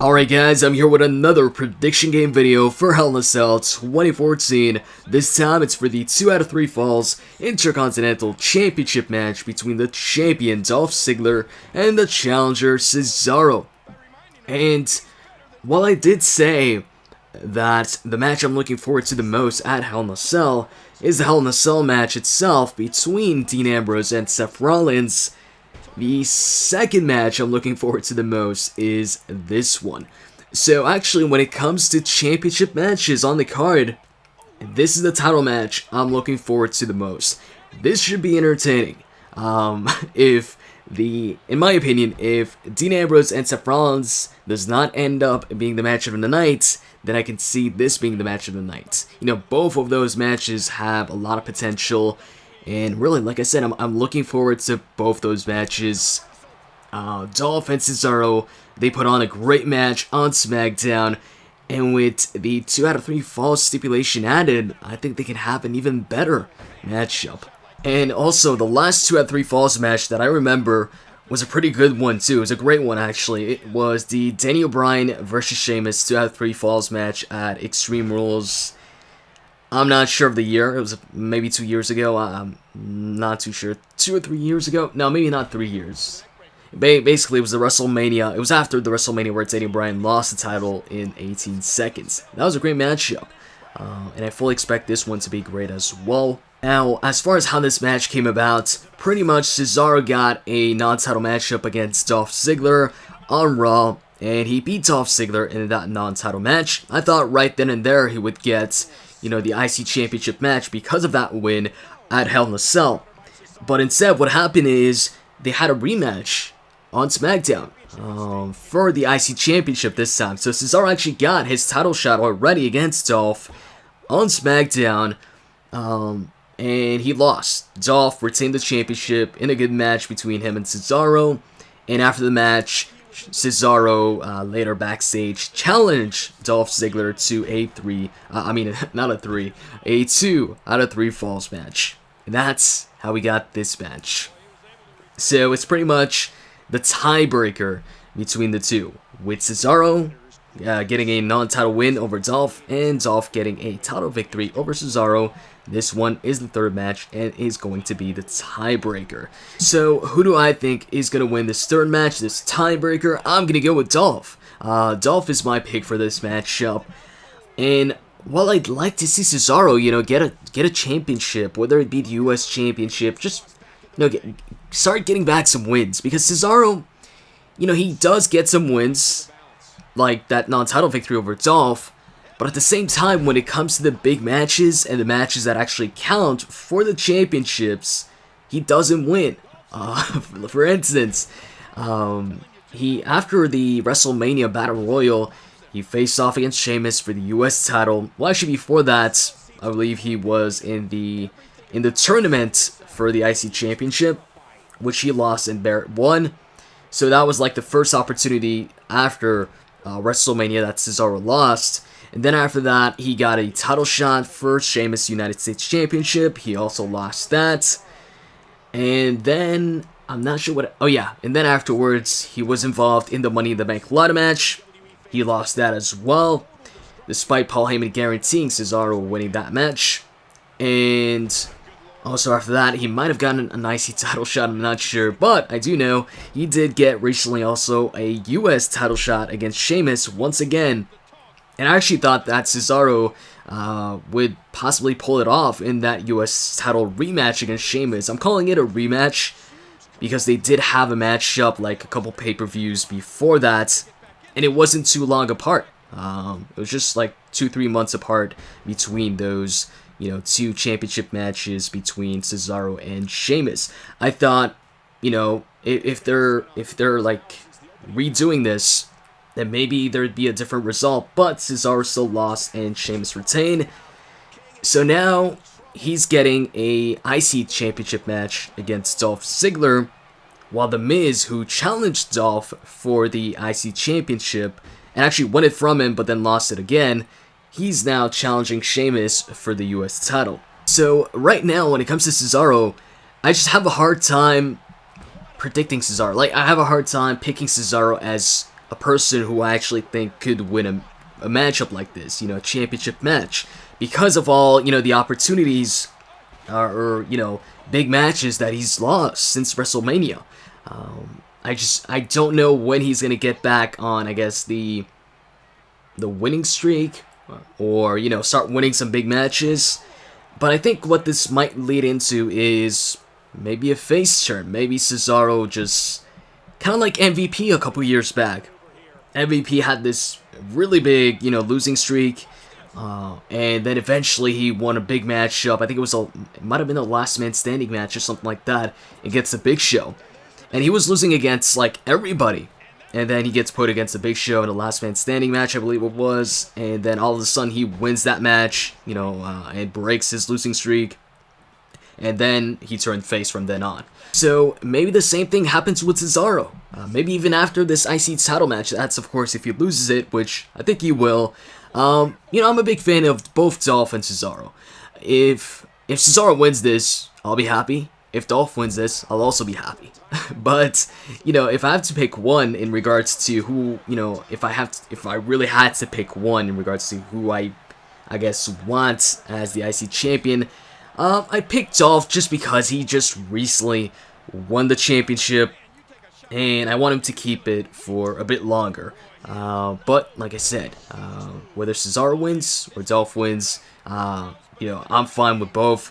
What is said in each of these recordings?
Alright guys, I'm here with another prediction game video for Hell in Cell 2014. This time it's for the 2 out of 3 falls Intercontinental Championship match between the champion Dolph Ziggler and the challenger Cesaro. And while I did say that the match I'm looking forward to the most at Hell in a Cell is the Hell in a Cell match itself between Dean Ambrose and Seth Rollins, the second match I'm looking forward to the most is this one. So actually, when it comes to championship matches on the card, this is the title match I'm looking forward to the most. This should be entertaining. In my opinion, if Dean Ambrose and Seth Rollins does not end up being the match of the night, then I can see this being the match of the night. You know, both of those matches have a lot of potential. And really, like I said, I'm looking forward to both those matches. Dolph and Cesaro, they put on a great match on SmackDown. And with the 2 out of 3 falls stipulation added, I think they can have an even better matchup. And also, the last 2 out of 3 falls match that I remember was a pretty good one too. It was a great one actually. It was the Daniel Bryan versus Sheamus 2 out of 3 falls match at Extreme Rules. I'm not sure of the year. It was maybe 2 years ago. I'm not too sure. 2 or 3 years ago? No, maybe not 3 years. Basically, it was the WrestleMania. It was after the WrestleMania where Daniel Bryan lost the title in 18 seconds. That was a great matchup. And I fully expect this one to be great as well. Now, as far as how this match came about, pretty much Cesaro got a non-title matchup against Dolph Ziggler on Raw. And he beat Dolph Ziggler in that non-title match. I thought right then and there he would get, you know, the IC Championship match because of that win at Hell in a Cell. But instead, what happened is they had a rematch on SmackDown for the IC Championship this time. So Cesaro actually got his title shot already against Dolph on SmackDown, and he lost. Dolph retained the championship in a good match between him and Cesaro, and after the match, Cesaro later backstage challenged Dolph Ziggler to a 2 out of 3 falls match. And that's how we got this match. So it's pretty much the tiebreaker between the two, with Cesaro getting a non-title win over Dolph and Dolph getting a title victory over Cesaro. This one is the third match and is going to be the tiebreaker. So who do I think is going to win this third match, this tiebreaker? I'm going to go with Dolph. Dolph is my pick for this matchup. And while I'd like to see Cesaro, you know, get a championship, whether it be the US Championship, just, you know, start getting back some wins. Because Cesaro, you know, he does get some wins, like that non-title victory over Dolph. But at the same time, when it comes to the big matches and the matches that actually count for the championships, he doesn't win. For instance, after the WrestleMania Battle Royal, he faced off against Sheamus for the US title. Well, actually before that, I believe he was in the tournament for the IC Championship, which he lost and Barrett won. So that was like the first opportunity after WrestleMania that Cesaro lost. And then after that, he got a title shot for Sheamus United States Championship. He also lost that. And then, I'm not sure what... Oh yeah, and then afterwards, he was involved in the Money in the Bank ladder match. He lost that as well, despite Paul Heyman guaranteeing Cesaro winning that match. And also after that, he might have gotten an IC title shot, I'm not sure. But I do know he did get recently also a US title shot against Sheamus once again. And I actually thought that Cesaro would possibly pull it off in that US title rematch against Sheamus. I'm calling it a rematch because they did have a matchup like a couple pay-per-views before that, and it wasn't too long apart. It was just like 2-3 months apart between those, you know, 2 championship matches between Cesaro and Sheamus. I thought, you know, if they're like redoing this, then maybe there'd be a different result, but Cesaro still lost and Sheamus retained. So now he's getting a IC Championship match against Dolph Ziggler, while The Miz, who challenged Dolph for the IC Championship and actually won it from him but then lost it again, he's now challenging Sheamus for the US title. So right now, when it comes to Cesaro, I just have a hard time predicting Cesaro. Like, I have a hard time picking Cesaro as a person who I actually think could win a matchup like this, a championship match, because of all, the opportunities or big matches that he's lost since WrestleMania. I don't know when he's gonna get back on, I guess, the winning streak, or start winning some big matches. But I think what this might lead into is maybe a face turn. Maybe Cesaro just kind of like MVP a couple years back. MVP had this really big, losing streak, and then eventually he won a big matchup. I think it might have been a last man standing match or something like that, against the Big Show, and he was losing against like everybody, and then he gets put against the Big Show in a last man standing match, I believe it was, and then all of a sudden he wins that match, and breaks his losing streak, and then he turned face from then on. So maybe the same thing happens with Cesaro. Maybe even after this IC title match. That's of course if he loses it, which I think he will. I'm a big fan of both Dolph and Cesaro. If Cesaro wins this, I'll be happy. If Dolph wins this, I'll also be happy. But if I have to pick one in regards to who, if I really had to pick one in regards to who I guess want as the IC champion, I picked Dolph just because he just recently won the championship, and I want him to keep it for a bit longer. But like I said, whether Cesaro wins or Dolph wins, I'm fine with both.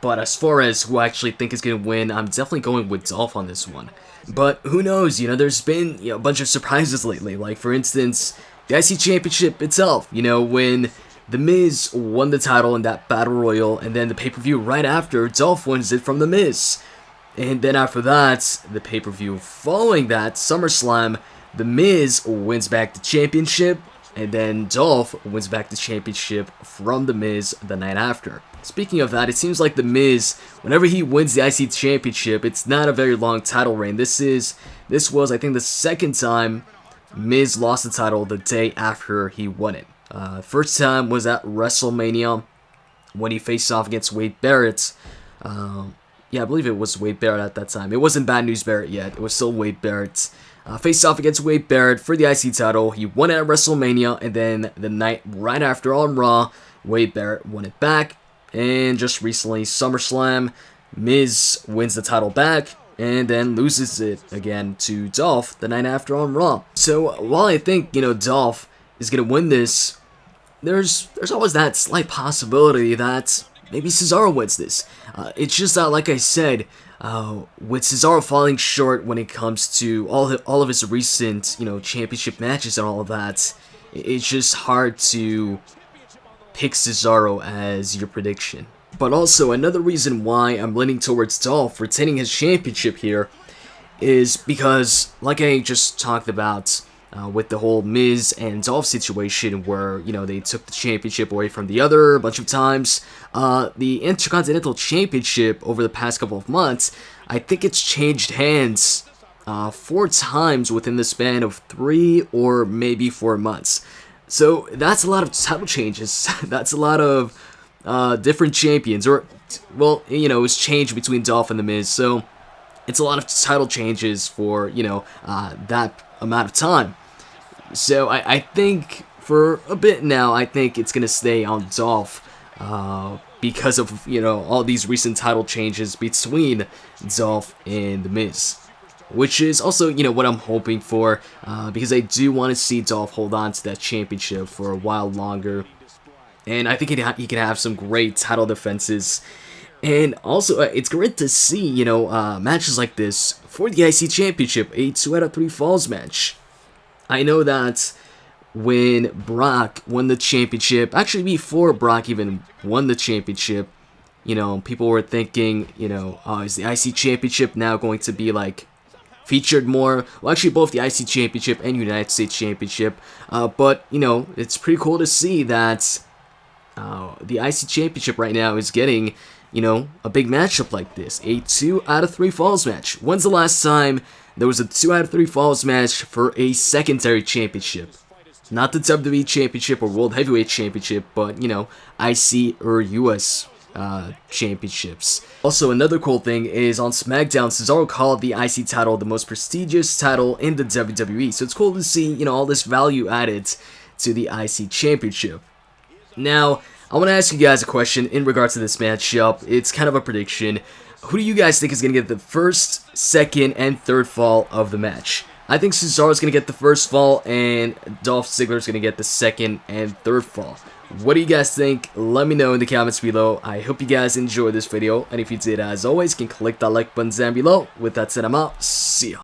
But as far as who I actually think is going to win, I'm definitely going with Dolph on this one. But who knows, there's been a bunch of surprises lately. Like, for instance, the IC Championship itself, when The Miz won the title in that Battle Royal, and then the pay-per-view right after, Dolph wins it from The Miz. And then after that, the pay-per-view following that, SummerSlam, The Miz wins back the championship, and then Dolph wins back the championship from The Miz the night after. Speaking of that, it seems like The Miz, whenever he wins the IC Championship, it's not a very long title reign. This was, I think, the second time Miz lost the title the day after he won it. First time was at WrestleMania when he faced off against Wade Barrett. Yeah, I believe it was Wade Barrett at that time. It wasn't Bad News Barrett yet. It was still Wade Barrett. Faced off against Wade Barrett for the IC title. He won it at WrestleMania, and then the night right after on Raw, Wade Barrett won it back. And just recently, SummerSlam, Miz wins the title back, and then loses it again to Dolph the night after on Raw. So while I think, Dolph is going to win this, there's always that slight possibility that maybe Cesaro wins this. It's just that, like I said, with Cesaro falling short when it comes to all of his recent, championship matches and all of that, it's just hard to pick Cesaro as your prediction. But also, another reason why I'm leaning towards Dolph retaining his championship here is because, like I just talked about, with the whole Miz and Dolph situation where, they took the championship away from the other a bunch of times, the Intercontinental Championship over the past couple of months, I think it's changed hands 4 times within the span of 3 or maybe 4 months. So that's a lot of title changes. That's a lot of different champions, or, well, it's changed between Dolph and The Miz, so it's a lot of title changes for, that amount of time. So I think for a bit now, I think it's going to stay on Dolph because of, all these recent title changes between Dolph and The Miz. Which is also, what I'm hoping for, because I do want to see Dolph hold on to that championship for a while longer. And I think he can have some great title defenses. And also, it's great to see, matches like this for the IC Championship, a 2 out of 3 falls match. I know that when Brock won the championship, actually before Brock even won the championship, people were thinking, is the IC Championship now going to be, like, featured more? Well, actually both the IC Championship and United States Championship, but, it's pretty cool to see that the IC Championship right now is getting, a big matchup like this, a 2 out of 3 falls match. When's the last time there was a 2 out of 3 falls match for a secondary championship? Not the WWE Championship or World Heavyweight Championship, but, IC or US championships. Also, another cool thing is on SmackDown, Cesaro called the IC title the most prestigious title in the WWE. So it's cool to see, you know, all this value added to the IC championship. Now, I want to ask you guys a question in regards to this matchup. It's kind of a prediction. Who do you guys think is going to get the first, second, and third fall of the match? I think Cesaro is going to get the first fall, and Dolph Ziggler is going to get the second and third fall. What do you guys think? Let me know in the comments below. I hope you guys enjoyed this video, and if you did, as always, you can click that like button down below. With that said, I'm out. See ya.